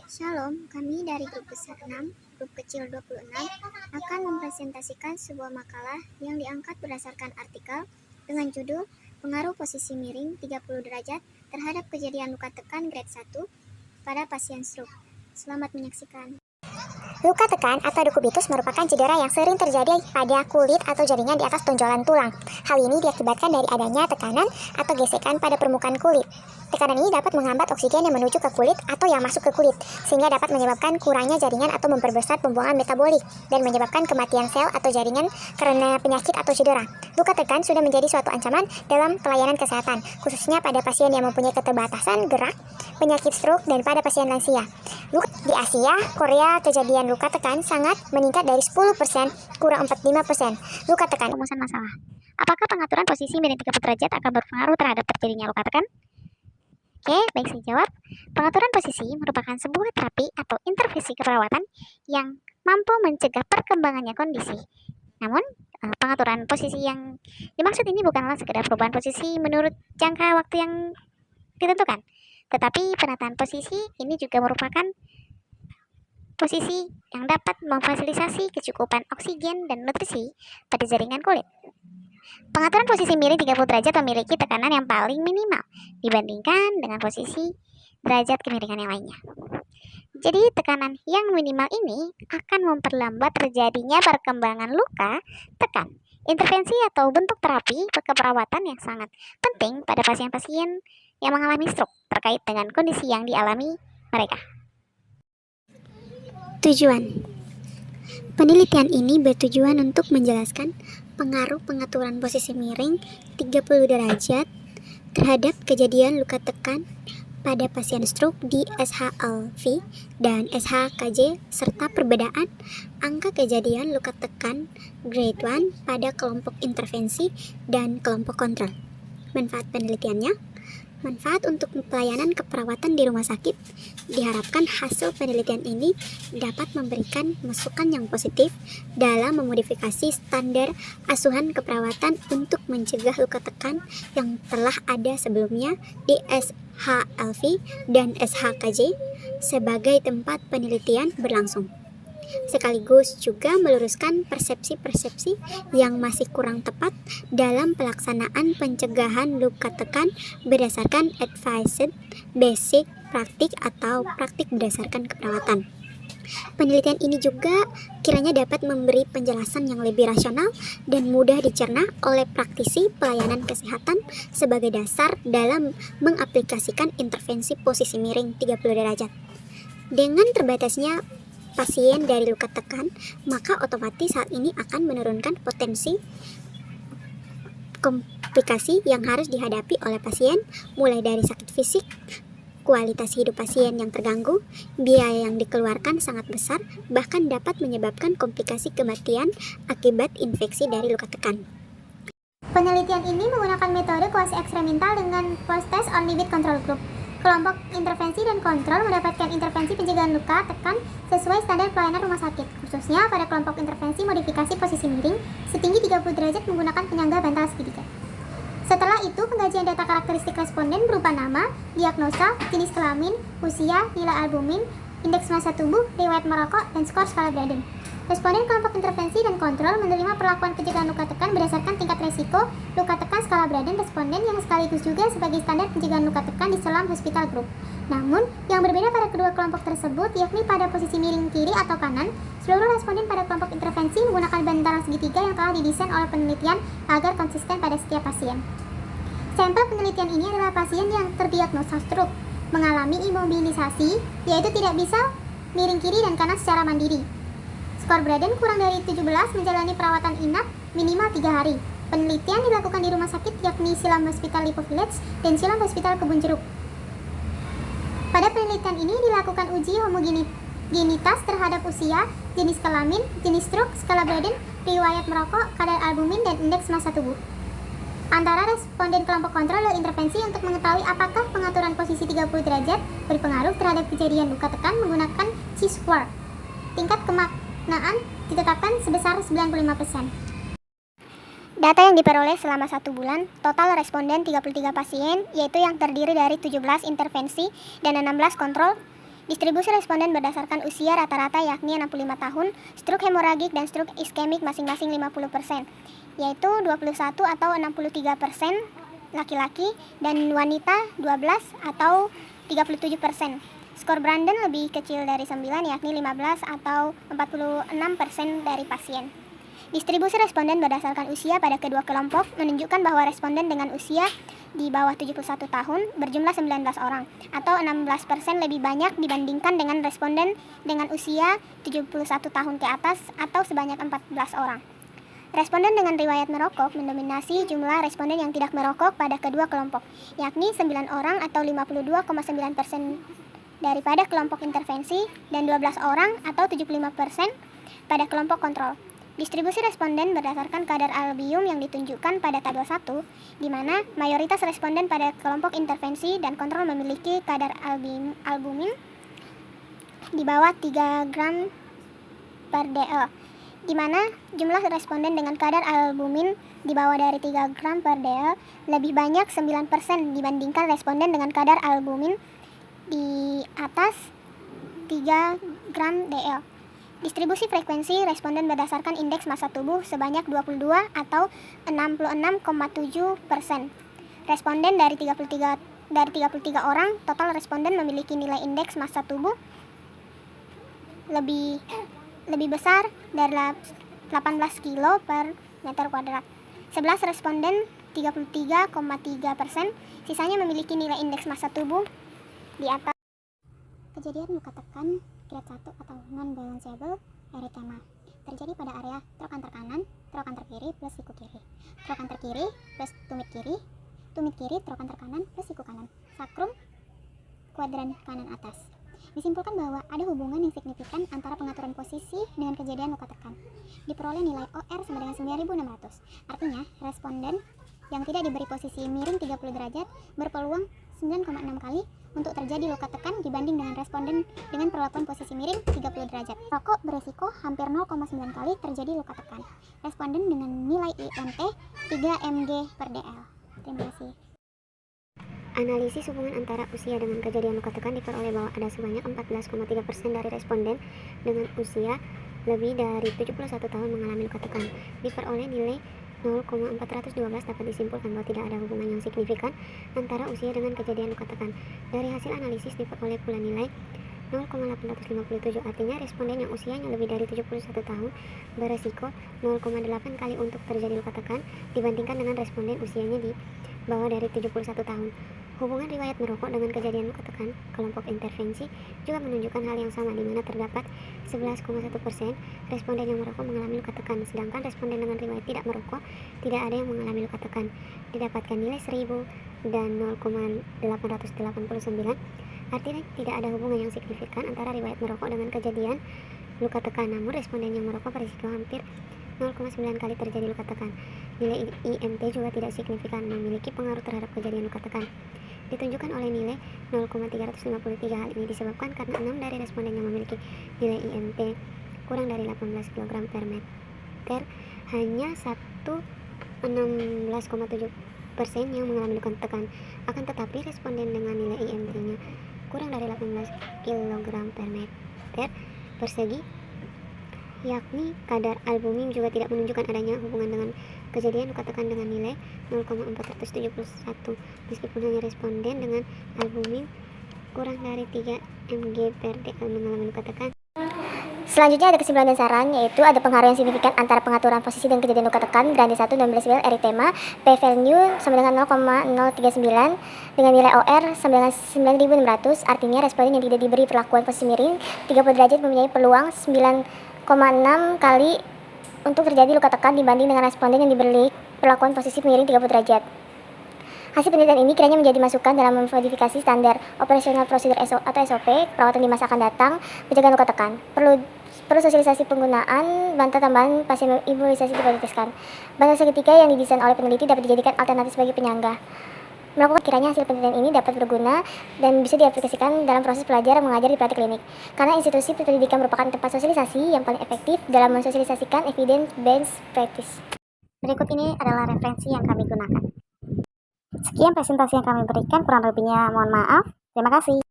Shalom, kami dari grup besar 6, grup kecil 26, akan mempresentasikan sebuah makalah yang diangkat berdasarkan artikel dengan judul Pengaruh Posisi Miring 30 derajat terhadap kejadian luka tekan grade 1 pada pasien stroke. Selamat menyaksikan. Luka tekan atau dekubitus merupakan cedera yang sering terjadi pada kulit atau jaringan di atas tonjolan tulang. Hal ini diakibatkan dari adanya tekanan atau gesekan pada permukaan kulit. Tekanan ini dapat menghambat oksigen yang menuju ke kulit atau yang masuk ke kulit, sehingga dapat menyebabkan kurangnya jaringan atau memperbesar pembuangan metabolik, dan menyebabkan kematian sel atau jaringan karena penyakit atau cedera. Luka tekan sudah menjadi suatu ancaman dalam pelayanan kesehatan, khususnya pada pasien yang mempunyai keterbatasan gerak, penyakit stroke, dan pada pasien lansia. Di Asia, Korea, kejadian luka tekan sangat meningkat dari 10% kurang 45%. Luka tekan. Rumusan masalah. Apakah pengaturan posisi miring 30 derajat akan berpengaruh terhadap terjadinya luka tekan? Oke, baik, saya jawab. Pengaturan posisi merupakan sebuah terapi atau intervensi keperawatan yang mampu mencegah perkembangannya kondisi. Namun, pengaturan posisi yang dimaksud ini bukanlah sekedar perubahan posisi menurut jangka waktu yang ditentukan, tetapi penataan posisi ini juga merupakan posisi yang dapat memfasilitasi kecukupan oksigen dan nutrisi pada jaringan kulit. Pengaturan posisi miring 30 derajat memiliki tekanan yang paling minimal dibandingkan dengan posisi derajat kemiringan yang lainnya. Jadi tekanan yang minimal ini akan memperlambat terjadinya perkembangan luka tekan. Intervensi atau bentuk terapi keperawatan yang sangat penting pada pasien-pasien yang mengalami stroke terkait dengan kondisi yang dialami mereka. Tujuan penelitian ini bertujuan untuk menjelaskan pengaruh pengaturan posisi miring 30 derajat terhadap kejadian luka tekan pada pasien stroke di SHLV dan SHKJ serta perbedaan angka kejadian luka tekan grade 1 pada kelompok intervensi dan kelompok kontrol. Manfaat penelitiannya: manfaat untuk pelayanan keperawatan di rumah sakit. Diharapkan hasil penelitian ini dapat memberikan masukan yang positif dalam memodifikasi standar asuhan keperawatan untuk mencegah luka tekan yang telah ada sebelumnya di SHLV dan SHKJ sebagai tempat penelitian berlangsung, sekaligus juga meluruskan persepsi-persepsi yang masih kurang tepat dalam pelaksanaan pencegahan luka tekan berdasarkan advised basic praktik atau praktik berdasarkan keperawatan. Penelitian ini juga kiranya dapat memberi penjelasan yang lebih rasional dan mudah dicerna oleh praktisi pelayanan kesehatan sebagai dasar dalam mengaplikasikan intervensi posisi miring 30 derajat. Dengan terbatasnya pasien dari luka tekan, maka otomatis saat ini akan menurunkan potensi komplikasi yang harus dihadapi oleh pasien, mulai dari sakit fisik, kualitas hidup pasien yang terganggu, biaya yang dikeluarkan sangat besar, bahkan dapat menyebabkan komplikasi kematian akibat infeksi dari luka tekan. Penelitian ini menggunakan metode kuasi eksperimental dengan post-test only with control group. Kelompok intervensi dan kontrol mendapatkan intervensi pencegahan luka tekan sesuai standar pelayanan rumah sakit, khususnya pada kelompok intervensi modifikasi posisi miring setinggi 30 derajat menggunakan penyangga bantal segitiga. Setelah itu, pengkajian data karakteristik responden berupa nama, diagnosa, jenis kelamin, usia, nilai albumin, indeks massa tubuh, riwayat merokok, dan skor skala Braden. Responden kelompok intervensi dan kontrol menerima perlakuan pencegahan luka tekan berdasarkan tingkat resiko luka tekan skala Braden responden yang sekaligus juga sebagai standar pencegahan luka tekan di Selam Hospital Group. Namun, yang berbeda pada kedua kelompok tersebut yakni pada posisi miring kiri atau kanan, seluruh responden pada kelompok intervensi menggunakan bantalan segitiga yang telah didesain oleh penelitian agar konsisten pada setiap pasien. Sampel penelitian ini adalah pasien yang terdiagnosa stroke, mengalami imobilisasi, yaitu tidak bisa miring kiri dan kanan secara mandiri. Skor Braden kurang dari 17 menjalani perawatan inap minimal 3 hari. Penelitian dilakukan di rumah sakit yakni Siloam Hospital Lipo Village dan Siloam Hospital Kebun Jeruk. Pada penelitian ini dilakukan uji homogenitas terhadap usia, jenis kelamin, jenis stroke, skala Braden, riwayat merokok, kadar albumin, dan indeks massa tubuh. Antara responden kelompok kontrol dan intervensi untuk mengetahui apakah pengaturan posisi 30 derajat berpengaruh terhadap kejadian luka tekan menggunakan chi-square. Tingkat kemaknaan ditetapkan sebesar 95%. Data yang diperoleh selama 1 bulan, total responden 33 pasien, yaitu yang terdiri dari 17 intervensi dan 16 kontrol, Distribusi responden berdasarkan usia rata-rata yakni 65 tahun, stroke hemoragik dan stroke iskemik masing-masing 50%, yaitu 21 atau 63% laki-laki dan wanita 12 atau 37%. Skor Branden lebih kecil dari 9 yakni 15 atau 46% dari pasien. Distribusi responden berdasarkan usia pada kedua kelompok menunjukkan bahwa responden dengan usia di bawah 71 tahun berjumlah 19 orang atau 16% lebih banyak dibandingkan dengan responden dengan usia 71 tahun ke atas atau sebanyak 14 orang. Responden dengan riwayat merokok mendominasi jumlah responden yang tidak merokok pada kedua kelompok, yakni 9 orang atau 52,9% daripada kelompok intervensi dan 12 orang atau 75% pada kelompok kontrol. Distribusi responden berdasarkan kadar albium yang ditunjukkan pada tabel 1, di mana mayoritas responden pada kelompok intervensi dan kontrol memiliki kadar albumin di bawah 3 gram per dl, di mana jumlah responden dengan kadar albumin di bawah dari 3 gram per dl lebih banyak 9% dibandingkan responden dengan kadar albumin di atas 3 gram dl. Distribusi frekuensi responden berdasarkan indeks massa tubuh sebanyak 22 atau 66,7%. Responden dari 33 orang, total responden memiliki nilai indeks massa tubuh lebih besar dari 18 kilo per meter kuadrat. 11 responden 33,3%, sisanya memiliki nilai indeks massa tubuh di atas. Kejadian luka tekan grade 1 atau non-balanceable erythema terjadi pada area trochanter kanan, trochanter kiri plus siku kiri, trochanter kiri plus tumit kiri, trochanter kanan plus siku kanan, sakrum kuadran kanan atas. Disimpulkan bahwa ada hubungan yang signifikan antara pengaturan posisi dengan kejadian luka tekan. Diperoleh nilai OR sama dengan 9600. Artinya, responden yang tidak diberi posisi miring 30 derajat berpeluang 9,6 kali untuk terjadi luka tekan dibanding dengan responden dengan perlakuan posisi miring 30 derajat. Rokok beresiko hampir 0,9 kali terjadi luka tekan. Responden dengan nilai IMT 3 mg per dl. Terima kasih. Analisis hubungan antara usia dengan kejadian luka tekan diperoleh bahwa ada sebanyak 14,3% dari responden dengan usia lebih dari 71 tahun mengalami luka tekan. Diperoleh nilai 0,412 dapat disimpulkan bahwa tidak ada hubungan yang signifikan antara usia dengan kejadian luka tekan. Dari hasil analisis diperoleh pula nilai 0,857, artinya responden yang usianya lebih dari 71 tahun beresiko 0,8 kali untuk terjadi luka tekan dibandingkan dengan responden usianya di bawah dari 71 tahun. Hubungan riwayat merokok dengan kejadian luka tekan kelompok intervensi juga menunjukkan hal yang sama, di mana terdapat 11,1% responden yang merokok mengalami luka tekan, sedangkan responden dengan riwayat tidak merokok tidak ada yang mengalami luka tekan. Didapatkan nilai 1000 dan 0,889, artinya tidak ada hubungan yang signifikan antara riwayat merokok dengan kejadian luka tekan. Namun responden yang merokok berisiko hampir 0,9 kali terjadi luka tekan. Nilai IMT juga tidak signifikan memiliki pengaruh terhadap kejadian luka tekan, ditunjukkan oleh nilai 0,353. Hal ini disebabkan karena 6 dari responden yang memiliki nilai IMT kurang dari 18 kg per meter, hanya 16,7% yang mengalami luka tekan. Akan tetapi responden dengan nilai IMT-nya kurang dari 18 kg per meter persegi, yakni kadar albumin, juga tidak menunjukkan adanya hubungan dengan kejadian luka tekan dengan nilai 0,471, meskipun hanya responden dengan albumin kurang dari 3 mg per dl mengalami luka tekan. Selanjutnya ada kesimpulan dan saran, yaitu ada pengaruh yang signifikan antara pengaturan posisi dan kejadian luka tekan grade 1 non-balanceable erythema. P-value sama dengan 0,039 dengan nilai OR sama dengan 9600, artinya responden yang tidak diberi perlakuan posisi miring 30 derajat mempunyai peluang 9,6 kali untuk terjadi luka tekan dibanding dengan responden yang diberi perlakuan posisi miring 30 derajat. Hasil penelitian ini kiranya menjadi masukan dalam memodifikasi standar operasional prosedur atau SOP perawatan di masa akan datang pencegahan luka tekan. Perlu sosialisasi penggunaan bantal tambahan pasien imunisasi diprioritaskan. Bantal segitiga yang didesain oleh peneliti dapat dijadikan alternatif sebagai penyangga. Melakukan kiranya hasil penelitian ini dapat berguna dan bisa diaplikasikan dalam proses belajar mengajar di praktik klinik. Karena institusi pendidikan merupakan tempat sosialisasi yang paling efektif dalam mensosialisasikan evidence-based practice. Berikut ini adalah referensi yang kami gunakan. Sekian presentasi yang kami berikan, kurang lebihnya mohon maaf. Terima kasih.